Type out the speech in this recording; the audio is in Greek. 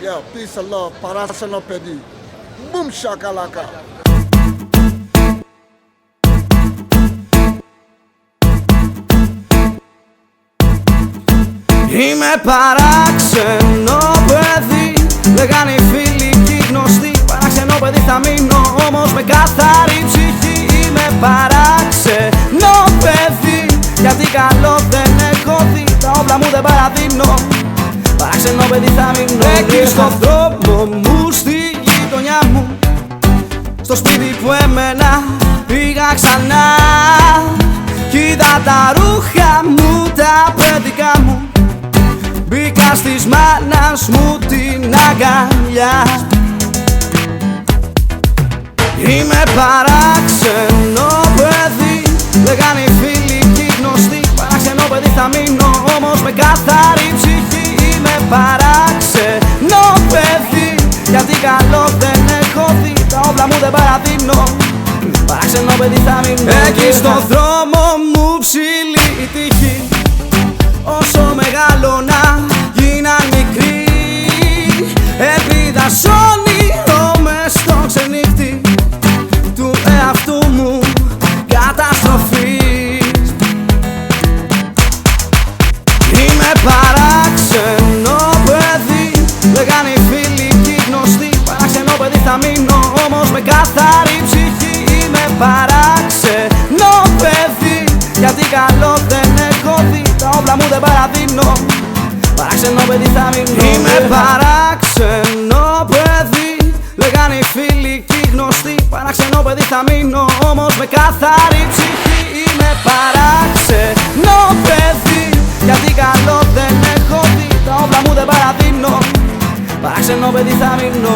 Yeah, peace and love, παράσενο παιδί. Boom shakalaka. Είμαι παράξενο παιδί, λέγανε οι φίλοι και οι γνωστοί. Παράξενο παιδί θα μείνω, όμως με καθαρή ψυχή. Είμαι παράξενο παιδί, γιατί καλό δεν έχω δει. Τα όπλα μου δεν παραδίνω. Παράξενο παιδί θα μείνω. Εκεί στον δρόμο μου, στη γειτονιά μου, στο σπίτι που έμενα πήγα ξανά. Κι είδα τα ρούχα μου, τα παιδικά μου. Μπήκα στις μάνας μου την αγκαλιά. Είμαι παράξενο παιδί, λέγανε οι φίλοι και οι γνωστοί. Παράξενο παιδί θα μείνω, όμως με καθαρή ψυχή. Είμαι παράξενο παιδί, γιατί καλό δεν έχω δει. Τα όπλα μου δεν παραδίνω. Παράξενο παιδί θα μείνω. Εκεί στον δρόμο μου ψηλή η τύχη, όσο μεγάλωνα γίναν μικροί. Ελπίδα σ' όνειρο μες στο ξενύχτη του εαυτού μου καταστροφή. Είμαι παράξενο παιδί, λέγανε οι φίλοι και οι γνωστοί. Παράξενο παιδί θα μείνω, όμως με καθαρή ψυχή. Είμαι παράξενο παιδί, γιατί καλό δεν έχω δει. Τα όπλα μου δεν παραδίνω. Παράξενο παιδί θα μείνω. Είμαι παράξενο παιδί, λέγανε οι φίλοι και οι γνωστοί. Παράξενο παιδί θα μείνω, όμως με καθαρή ψυχή. Είμαι παράξενο παιδί, γιατί καλό δεν έχω δει. Τα όπλα μου δεν παραδίνω. Παράξενο παιδί θα μείνω.